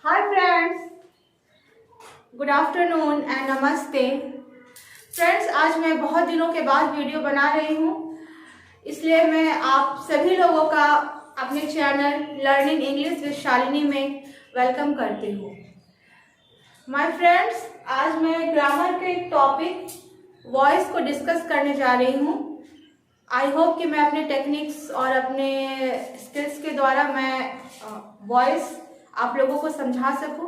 Hi friends, good afternoon and नमस्ते। Friends, आज मैं बहुत दिनों के बाद वीडियो बना रही हूँ, इसलिए मैं आप सभी लोगों का अपने channel learning English with Shalini में वेलकम करती हूँ। माय फ्रेंड्स, आज मैं ग्रामर के एक टॉपिक वॉइस को डिस्कस करने जा रही हूँ। आई होप कि मैं अपने टेक्निक्स और अपने स्किल्स के द्वारा मैं वॉइस आप लोगों को समझा सकूं।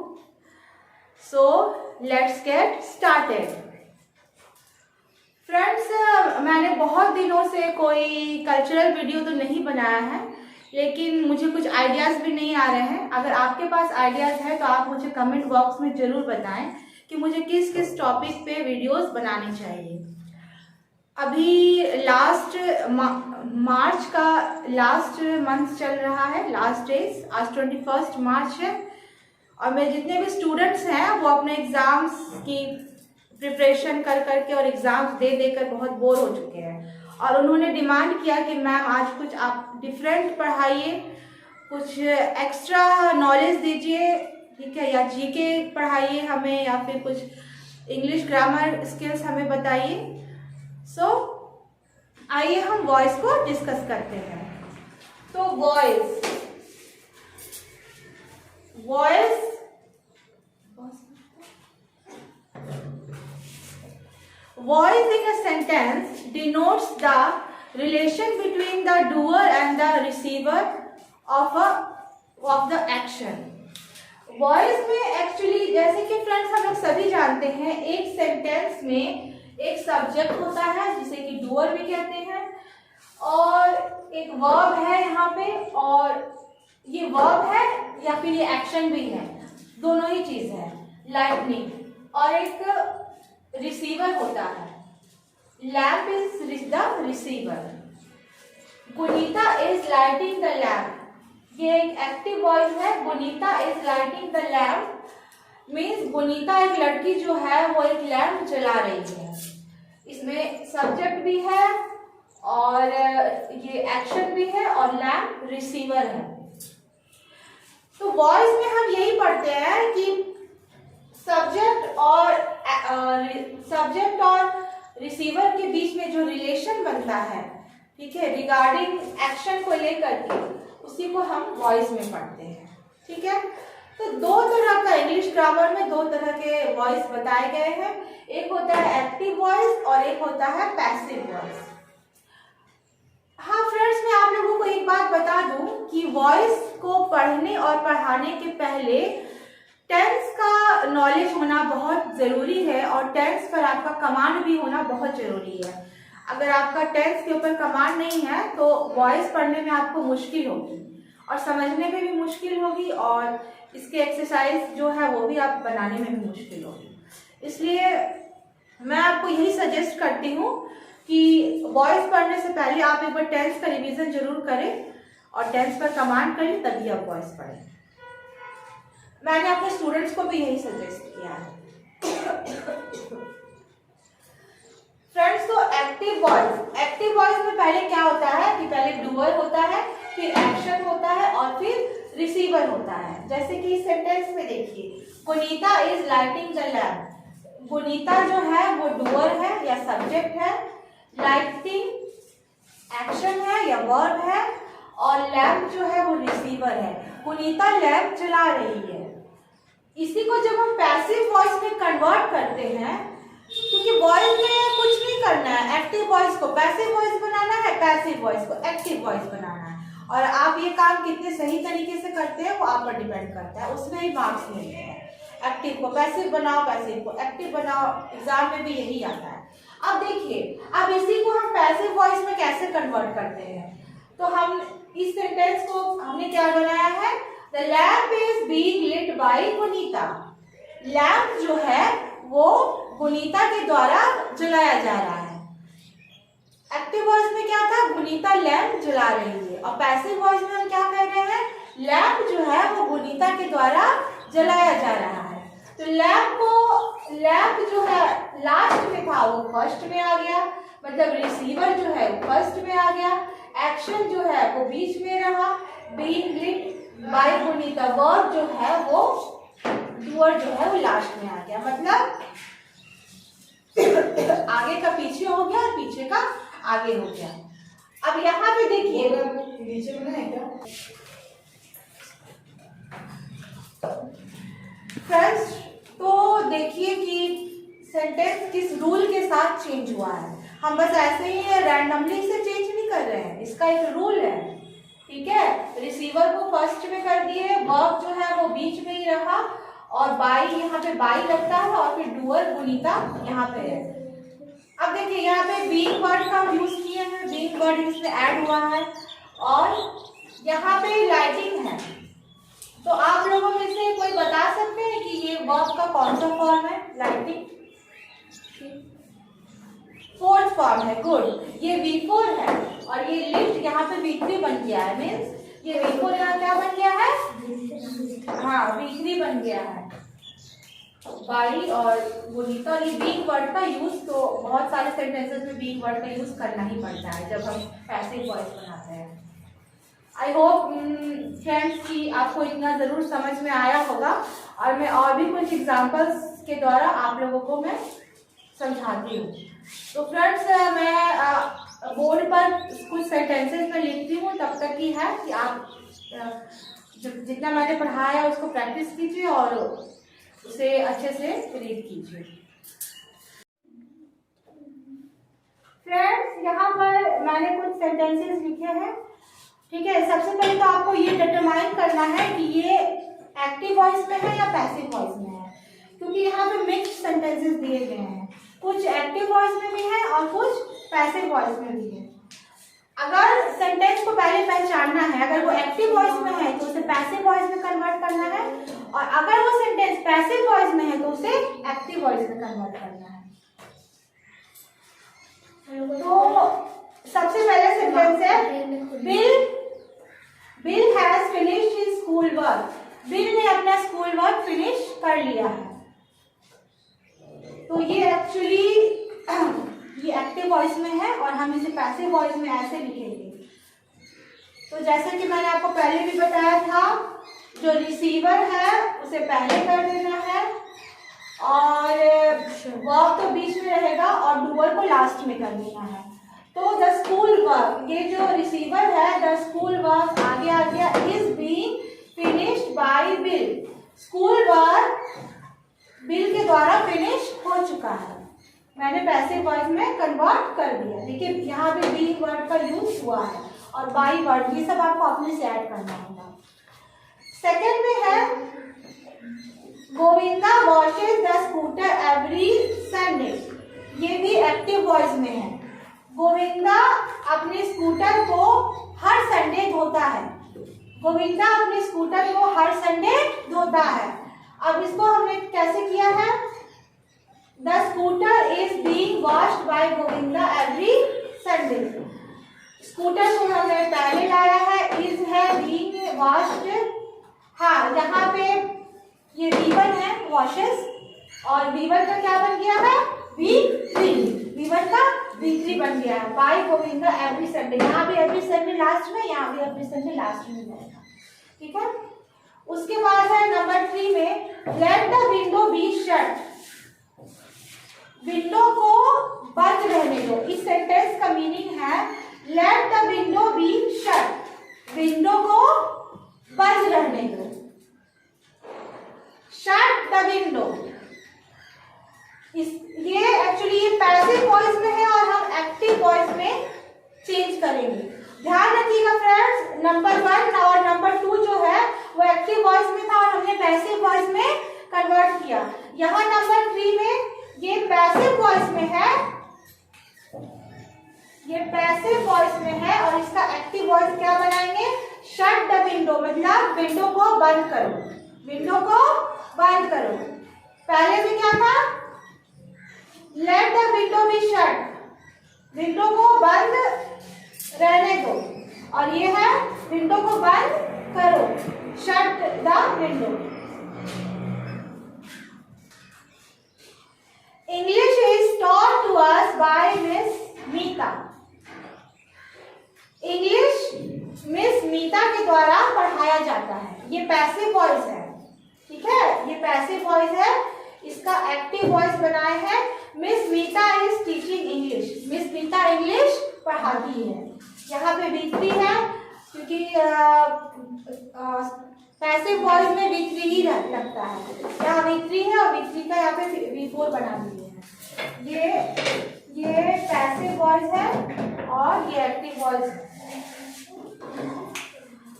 So let's get started. Friends, मैंने बहुत दिनों से कोई कल्चरल वीडियो तो नहीं बनाया है, लेकिन मुझे कुछ आइडियाज़ भी नहीं आ रहे हैं। अगर आपके पास आइडियाज़ है तो आप मुझे कमेंट बॉक्स में ज़रूर बताएं कि मुझे किस किस टॉपिक पे वीडियोस बनानी चाहिए। अभी लास्ट मार्च का लास्ट मंथ चल रहा है, लास्ट डेज, आज 21 मार्च है, और मेरे जितने भी स्टूडेंट्स हैं वो अपने एग्ज़ाम्स की प्रिपरेशन कर करके और एग्ज़ाम्स दे देकर बहुत बोर हो चुके हैं, और उन्होंने डिमांड किया कि मैम आज कुछ आप डिफरेंट पढ़ाइए, कुछ एक्स्ट्रा नॉलेज दीजिए, ठीक है, या जीके पढ़ाइए हमें, या फिर कुछ इंग्लिश ग्रामर स्किल्स हमें बताइए। सो आइए हम वॉइस को डिस्कस करते हैं। तो voice in a sentence denotes the relation between the doer and the receiver of the action. Voice में एक्चुअली, जैसे कि फ्रेंड्स हम लोग सभी जानते हैं, एक सेंटेंस में एक सब्जेक्ट होता है जिसे कि डूअर भी कहते हैं, और एक वर्ब है यहाँ पे, और ये वर्ब है या फिर ये एक्शन भी है, दोनों ही चीज है, लाइटनिंग, और एक रिसीवर होता है, lamp is the receiver. Gunita is lighting the lamp, ये एक एक्टिव वॉइस है। Gunita is lighting the lamp means Gunita एक लड़की जो है वो एक लैम्प जला रही है। इसमें सब्जेक्ट भी है और ये एक्शन भी है और लैम्प रिसीवर है। तो वॉइस में हम यही पढ़ते हैं कि सब्जेक्ट और रिसीवर के बीच में जो रिलेशन बनता है, ठीक है, रिगार्डिंग एक्शन को लेकर के, उसी को हम वॉइस में पढ़ते हैं, ठीक है। तो दो तरह का इंग्लिश ग्रामर में दो तरह के वॉइस बताए गए हैं, एक होता है एक्टिव वॉइस और एक होता है पैसिव वॉइस। हाँ फ्रेंड्स, मैं आप लोगों को एक बात बता दूं कि वॉइस को पढ़ने और पढ़ाने के पहले टेंस का नॉलेज होना बहुत ज़रूरी है, और टेंस पर आपका कमांड भी होना बहुत ज़रूरी है। अगर आपका टेंस के ऊपर कमांड नहीं है तो वॉइस पढ़ने में आपको मुश्किल होगी और समझने में भी मुश्किल होगी, और इसके एक्सरसाइज जो है वो भी आप बनाने में भी मुश्किल होगी। इसलिए मैं आपको यही सजेस्ट करती हूँ कि वॉइस पढ़ने से पहले आप एक बार टेंस का रिवीजन जरूर करें और टेंस पर कमांड करें, तभी आप वॉइस पढ़ें। मैंने अपने स्टूडेंट्स को भी यही सजेस्ट किया है। फ्रेंड्स, तो एक्टिव वॉइस में पहले क्या होता है कि पहले डूअर होता है, फिर एक्शन होता है और फिर रिसीवर होता है। जैसे कि इस सेंटेंस में देखिए, Gunita is lighting the lamp. Gunita जो है वो डूअर है या सब्जेक्ट है, लाइटिंग एक्शन है या वर्ब है, और लैम्प जो है वो रिसीवर है। गुनीता लैम्प जला रही है। इसी को जब हम पैसिव वॉइस में कन्वर्ट करते हैं, क्योंकि वॉइस में कुछ नहीं करना है, एक्टिव वॉइस को पैसिव वॉइस बनाना है, पैसिव वॉइस को एक्टिव वॉइस बनाना है, और आप ये काम कितने सही तरीके से करते हैं वो आप पर डिपेंड करता है, उसमें ही मार्क्स मिलते हैं। एक्टिव को पैसिव बनाओ, पैसिव को एक्टिव बनाओ, एग्जाम में भी यही आता है। अब देखिए, अब इसी को हम पैसिव वॉइस में कैसे कन्वर्ट करते हैं, तो हम इस सेंटेंस को हमने क्या बनाया है, the lamp is being lit by Gunita. Lamp जो है वो गुनीता के द्वारा जलाया जा रहा है। एक्टिव वॉइस में क्या था, गुनीता लैम्प जला रही है, और पैसिव वॉइस में हम क्या कह रहे हैं, लैम्प जो है वो गुनीता के द्वारा जलाया जा रहा है। तो लैम्प जो है लास्ट में था वो फर्स्ट में आ गया, मतलब रिसीवर जो है वो फर्स्ट में आ गया, एक्शन जो है वो बीच में रहा, being lit by Gunita, verb जो है वो डूअर जो है वो लास्ट में आ गया, मतलब आगे का पीछे हो गया और पीछे का आगे हो गया। अब यहाँ पे देखिए नीचे बना है क्या फ्रेंड्स, तो देखिए कि सेंटेंस किस रूल के साथ चेंज हुआ है। हम बस ऐसे ही रैंडमली से चेंज नहीं कर रहे हैं, इसका एक रूल है, ठीक है। रिसीवर को फर्स्ट में कर दिए, वर्ब जो है वो बीच में ही रहा और बाई यहाँ पे बाई लगता है और फिर डूअर गुनीता यहाँ पे है। अब देखिए यहाँ पे बीइंग वर्ड का यूज किए हैं, बीइंग वर्ड इसमें ऐड हुआ है और यहाँ पे लाइटिंग है। तो आप लोगों में से कोई बता सकते हैं कि ये वर्ब का कौन सा फॉर्म है? लाइटिंग फोर्थ फॉर्म है, गुड। ये V4 है और ये लिफ्ट यहाँ पे V3 बन गया है, मीन्स ये V4 यहाँ क्या बन गया है? हाँ, V3 बन गया है। बाई और गुनीता, और ये बीइंग वर्ड का यूज तो बहुत सारे सेंटेंसेस में बीइंग वर्ड का यूज करना ही पड़ता है जब हम पैसिव वॉइस बनाते हैं। आई होप फ्रेंड्स कि आपको इतना ज़रूर समझ में आया होगा और मैं और भी कुछ एग्जांपल्स के द्वारा आप लोगों को मैं समझाती हूँ। तो फ्रेंड्स मैं बोर्ड पर कुछ सेंटेंसेस में लिखती हूँ, तब तक ही है कि आप जितना मैंने पढ़ाया है उसको प्रैक्टिस कीजिए और उसे अच्छे से रीड कीजिए। फ्रेंड्स यहाँ पर मैंने कुछ सेंटेंसेस लिखे हैं, ठीक है। सबसे पहले तो आपको ये डिटरमाइन करना है कि ये एक्टिव वॉइस में है या पैसिव वॉइस में है, क्योंकि यहाँ पे मिक्स्ड सेंटेंसेस दिए गए हैं, कुछ एक्टिव वॉइस में भी है और कुछ पैसिव वॉइस में भी है। अगर सेंटेंस को पहले पहचानना है, अगर वो एक्टिव वॉइस में है तो उसे पैसिव वॉइस में कन्वर्ट करना है और अगर वो सेंटेंस पैसिव वॉइस में है तो उसे एक्टिव वॉइस में कन्वर्ट करना है। तो सबसे पहले सेंटेंस है bill has finished his school work. Bill ने अपना स्कूल वर्क फिनिश कर लिया है। तो ये एक्चुअली ये एक्टिव वॉइस में है और हम इसे पैसिव वॉइस में ऐसे लिखेंगे। तो जैसे कि मैंने आपको पहले भी बताया था, जो रिसीवर है उसे पहले कर देना है और वर्ब तो बीच में रहेगा और डूअर को लास्ट में कर देना है। तो द स्कूल वर्क, ये जो रिसीवर है, द स्कूल वर्क आगे आ गया, is being finished bye bill. School work bill के द्वारा फिनिश हो चुका है। मैंने पैसिव वॉइस में कन्वर्ट कर दिया। देखिए यहाँ पे बीइंग वर्ड का यूज हुआ है और बाय वर्ड, ये सब आपको अपने से ऐड करना होगा। सेकंड में है Govinda washes the scooter every Sunday. ये भी एक्टिव वॉइस में है। गोविंदा अपने स्कूटर को हर संडे धोता है। गोविंदा अपने स्कूटर को हर संडे धोता है। अब इसको हमने कैसे किया है? The scooter is being washed bye Govinda every Sunday. Scooter को हमने पहले लाया है, इज है, बीइंग वॉश्ड। हाँ, यहाँ पे ये V1 है, वॉशेस, और V1 का क्या बन गया है? V3। V1 का V3 बन गया है बाय गोविंदा एवरी संडे। यहाँ भी एवरी संडे लास्ट में, यहाँ भी एवरी संडे लास्ट में जाएगा, ठीक है। उसके बाद है नंबर 3 में let the window be shut. Window को बंद रहने दो। इस सेंटेंस का मीनिंग है let the window be shut. Window को बंद रहने दो। शट द विंडो, ये एक्चुअली ये पैसिव वॉइस में है और हम एक्टिव वॉइस में चेंज करेंगे। ध्यान रखिएगा फ्रेंड्स, नंबर 1 और नंबर 2 जो है वो एक्टिव वॉइस में था और हमने पैसिव वॉइस में कन्वर्ट किया। यहाँ नंबर 3 में ये पैसिव वॉइस में है, ये पैसिव वॉइस में है और इसका एक्टिव वॉइस क्या बनाएंगे? शट द विंडो, मतलब विंडो को बंद करो। विंडो को बंद करो। पहले में क्या था? Let the window be shut, window को बंद रहने दो, और ये है विंडो को बंद करो, shut the window. English is taught to us by miss Meeta. English miss Meeta के द्वारा पढ़ाया जाता है। ये पैसिव वॉइस है, ठीक है, ये पैसिव वॉइस है। इसका एक्टिव वॉइस बनाए हैं miss Meeta is teaching English. Miss Meeta English पढ़ाती है। यहाँ पे V3 है क्योंकि पैसिव वॉइस में V3 ही लगता है। यहाँ V3 है और V3 का यहाँ पे V4 बना दिए हैं। ये पैसिव वॉइस है और ये एक्टिव वॉइस है।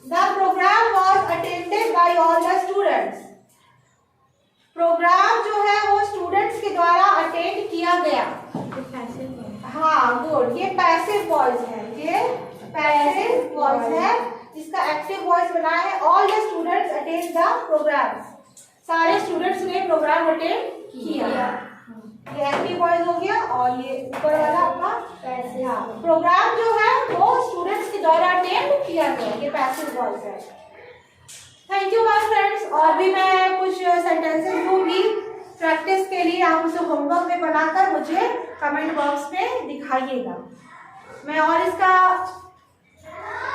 The program was attended by all the students. Program जो है वो स्टूडेंट्स के द्वारा अटेंड किया गया। हाँ गुड, ये पैसिव वॉइस है। ये पैसिव वॉइस है। इसका एक्टिव वॉइस बना है all the students attend the program. सारे स्टूडेंट्स ने प्रोग्राम अटेंड किया। ये एक्टिव वॉइस हो गया और ये ऊपर वाला आपका पैसिव। हाँ, प्रोग्राम जो है वो स्टूडेंट्स के द्वारा अटेंड किया गया। ये पैसिव वॉइस है। Thank you my friends. और भी मैं कुछ सेंटेंसेस दूंगी प्रैक्टिस के लिए। आप उसे होमवर्क में बनाकर मुझे कमेंट बॉक्स में दिखाइएगा। मैं और इसका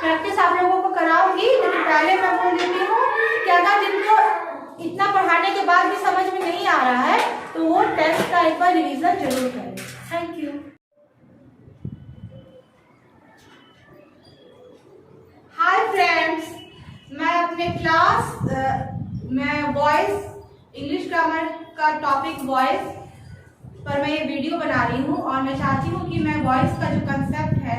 प्रैक्टिस आप लोगों को कराऊंगी, लेकिन पहले मैं बोल देती हूँ कि अगर जिनको इतना पढ़ाने के बाद भी समझ में नहीं आ रहा है तो वो टेस्ट का एक बार रिवीजन जरूर करें। Thank you. हाय फ्रेंड्स, मैं अपने क्लास मैं वॉइस इंग्लिश ग्रामर का टॉपिक वॉइस पर मैं ये वीडियो बना रही हूँ और मैं चाहती हूँ कि मैं वॉइस का जो कंसेप्ट है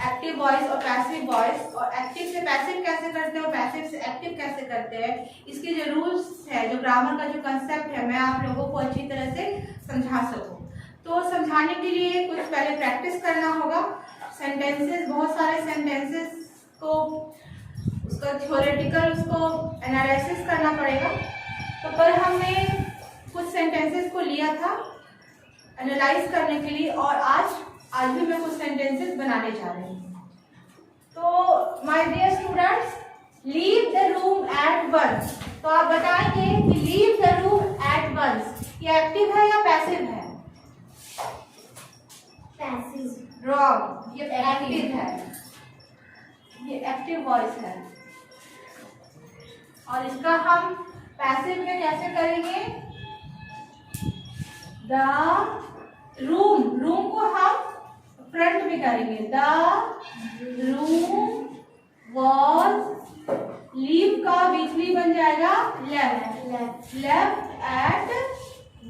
एक्टिव वॉइस और पैसिव वॉइस और एक्टिव से पैसिव कैसे करते हैं और पैसिव से एक्टिव कैसे करते हैं, इसके जो रूल्स है, जो ग्रामर का जो कंसेप्ट है, मैं आप लोगों को अच्छी तरह से समझा सकूँ। तो समझाने के लिए कुछ पहले प्रैक्टिस करना होगा। सेंटेंसेस, बहुत सारे सेंटेंसेस को उसका थ्योरेटिकल उसको एनालिसिस करना पड़ेगा। तो कल हमने कुछ सेंटेंसेस को लिया था एनालाइज करने के लिए और आज भी मैं कुछ सेंटेंसेस बनाने जा रही हूँ। तो my dear students, leave the room at once. तो आप बताएंगे कि leave the room at once ये एक्टिव है या पैसिव है? पैसिव। रॉन्ग, ये एक्टिव है। ये एक्टिव वॉइस है और इसका हम पैसिव में कैसे करेंगे? द रूम को हम फ्रंट में करेंगे। द रूम वॉज, लीव का V3 बन जाएगा लेफ्ट एट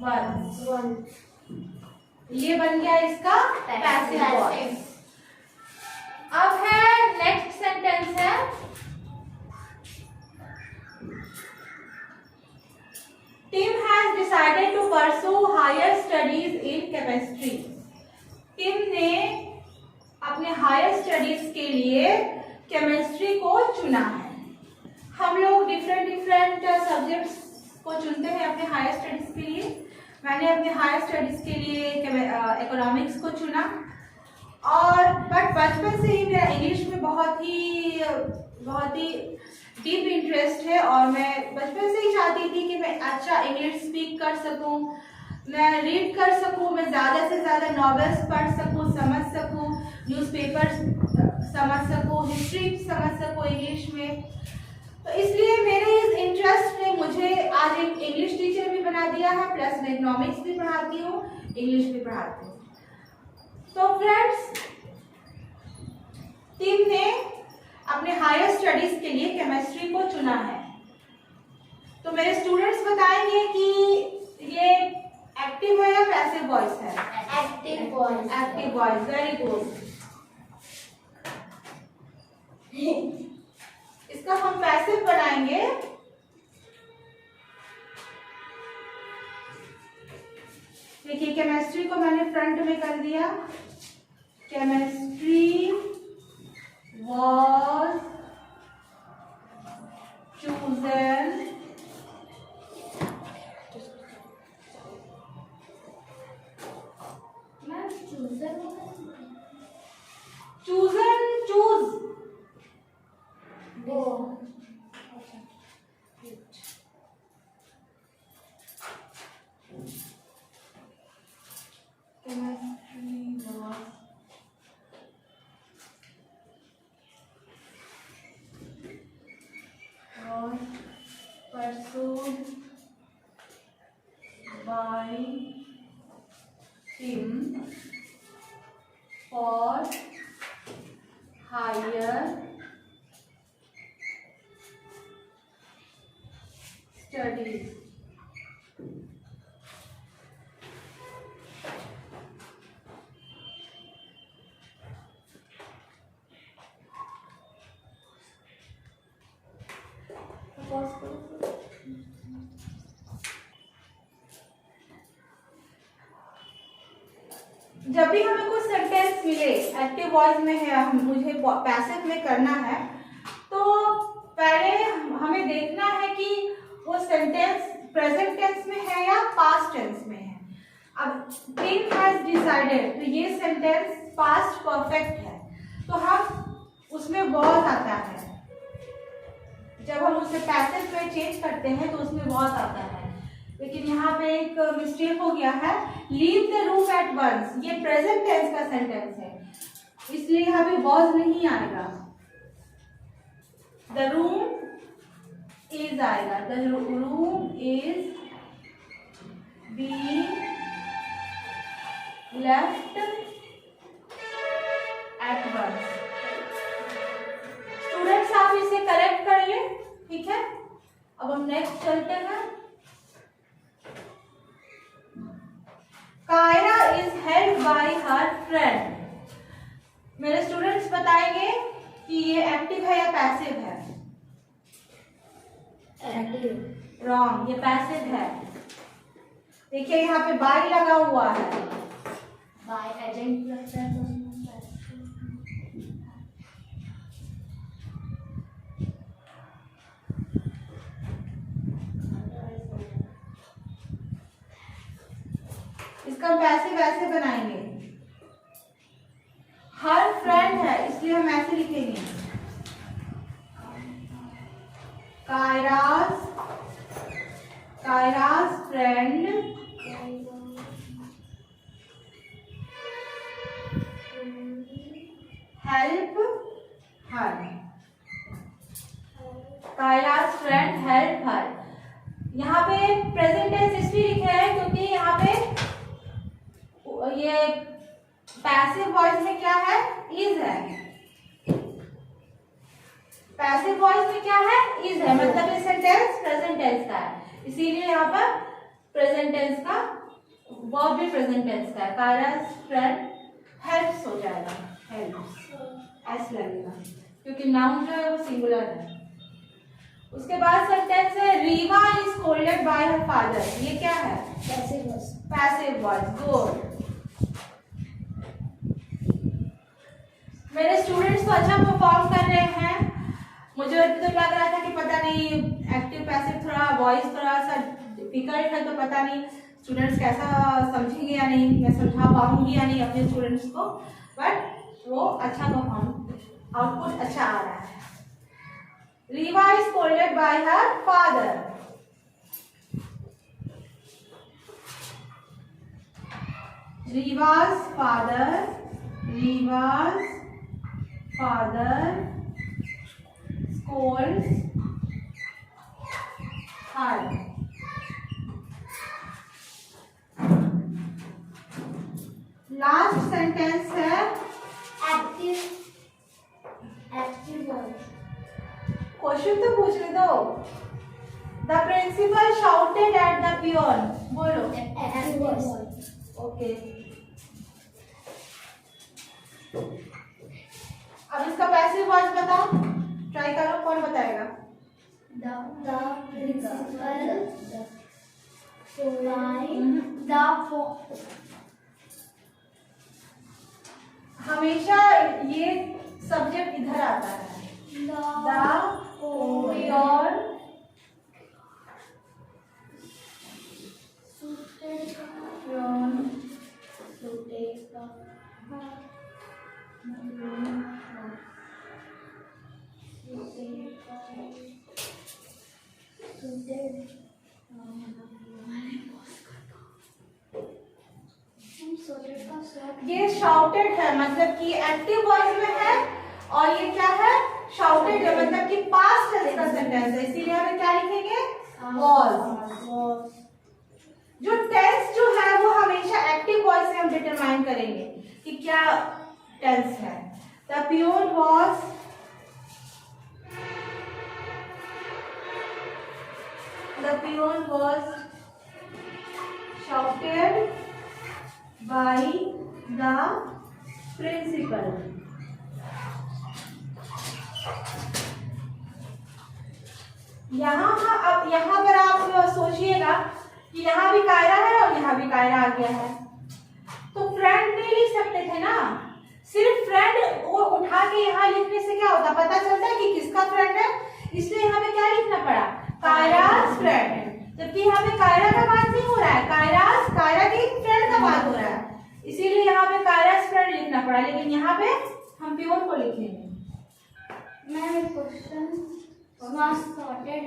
वन। ये बन गया इसका पैसिव वॉइस। अब है नेक्स्ट सेंटेंस है Tim has decided to pursue higher studies in chemistry. Tim ने अपने हायर स्टडीज के लिए केमिस्ट्री को चुना है। हम लोग डिफरेंट सब्जेक्ट्स को चुनते हैं अपने हायर स्टडीज के लिए। मैंने अपने हायर स्टडीज के लिए इकोनॉमिक्स को चुना और बचपन से ही मेरा इंग्लिश में बहुत ही डीप इंटरेस्ट है और मैं बचपन से ही चाहती थी कि मैं अच्छा इंग्लिश स्पीक कर सकूं, मैं रीड कर सकूं, मैं ज़्यादा से ज़्यादा नॉवेल्स पढ़ सकूं, समझ सकूं, न्यूज़पेपर्स समझ सकूं, हिस्ट्री समझ सकूं इंग्लिश में। तो इसलिए मेरे इस इंटरेस्ट ने मुझे आज एक इंग्लिश टीचर भी बना दिया है, प्लस मैं इकोनॉमिक्स भी पढ़ाती हूँ, इंग्लिश भी पढ़ाती हूँ। तो फ्रेंड्स, टीम ने अपने हायर स्टडीज के लिए केमिस्ट्री को चुना है। तो मेरे स्टूडेंट्स बताएंगे कि ये एक्टिव है या पैसिव वॉइस है? Active voice. Active voice, very good. इसका हम पैसिव बनाएंगे। देखिए केमिस्ट्री को मैंने फ्रंट में कर दिया। केमिस्ट्री was chosen choose वो हायर स्टडीज। जब भी हमें कुछ सेंटेंस मिले एक्टिव वॉइस में है, मुझे पैसिव में करना है, तो पहले हमें देखना है कि वो सेंटेंस प्रेजेंट टेंस में है या पास्ट टेंस में है। अब किंग हैज डिसाइडेड, तो ये सेंटेंस पास्ट परफेक्ट है, तो हम उसमें वॉज आता है। जब हम उसे पैसिव में चेंज करते हैं तो उसमें वॉज आता है। लेकिन यहाँ पे एक मिस्टेक हो गया है, leave the room at once, ये प्रेजेंट टेंस का सेंटेंस है, इसलिए यहाँ पे वॉज नहीं आएगा, द रूम इज आएगा। The room is being left at once. Students आप इसे करेक्ट करिए, ठीक है। अब हम नेक्स्ट चलते हैं। Kyra is held by her friend. मेरे स्टूडेंट्स बताएंगे कि ये एक्टिव है या पैसिव है। एक्टिव। रॉन्ग, ये पैसिव है। देखिए यहाँ पे बाय लगा हुआ है, बाय एजेंट लगता है तो इसका पैसिव ऐसे बनाएंगे, हर फ्रेंड है इसलिए हम ऐसे लिखेंगे, Kaira's friend help her. Kaira's friend help her. यहाँ पे प्रेजेंट टेंस इसलिए लिखा है क्योंकि यहाँ पे ये पैसिव वॉइस में क्या है, इज है। पैसिव वॉइस में क्या है, इज है, मतलब ये सेंटेंस प्रेजेंट टेंस का है, इसीलिए यहाँ पर प्रेजेंट टेंस का वर्ब भी प्रेजेंट टेंस का है। कायरा's फ्रेंड हेल्प्स हो जाएगा, हेल्प्स ऐसे लगेगा क्योंकि नाउन जो है वो सिंगुलर है। उसके बाद सेंटेंस है Reeva is scolded by her father. ये क्या है, passive voice. Passive voice. Good, मेरे स्टूडेंट्स तो अच्छा परफॉर्म कर रहे हैं। मुझे तो लग रहा था कि पता नहीं एक्टिव पैसिव थोड़ा वॉइस थोड़ा सा डिफिकल्ट है, तो पता नहीं स्टूडेंट्स कैसा समझेंगे या नहीं, मैं समझा पाऊंगी या नहीं अपने स्टूडेंट्स को, बट वो अच्छा परफॉर्म, आउटपुट अच्छा आ रहा है। Reeva is scolded by her father. Reeva's father scolds her. Last sentence है एक्टिव वॉइस। क्वेश्चन तो पूछने दो। The principal shouted at the peon. बोलो, एक्टिव वॉइस। ओके। अब इसका पैसिव वॉइस बताओ, ट्राई करो, कौन बताएगा। The principal हमेशा ये सब्जेक्ट इधर आता है, द पियोन ये शाउटेड है, मतलब कि एक्टिव वॉइस में है, और ये क्या है, शाउटेड है, मतलब कि पास्ट टेंस का सेंटेंस है, इसीलिए हमें क्या लिखेंगे, वॉज। जो टेंस जो है वो हमेशा एक्टिव वॉइस से हम डिटरमाइन करेंगे कि क्या टेंस है। The peon was peon was shouted by the principal. अब यहाँ पर आप सोचिएगा कि यहाँ भी कायरा है और यहाँ भी कायरा आ गया है, तो फ्रेंड नहीं लिख सकते थे ना। सिर्फ फ्रेंड वो उठा के यहाँ लिखने से क्या होता, पता चलता है कि किसका फ्रेंड है, इसलिए यहाँ पे क्या लिखना पड़ा, कायरास फ्रेंड। जबकि यहाँ पे कायरा का बात नहीं हो रहा है, कायरा की फ्रेंड का बात हो रहा है, इसीलिए यहाँ पे कायरास फ्रेंड लिखना पड़ा। लेकिन यहाँ पे हम प्योर को लिखेंगे। Ma'am question was sorted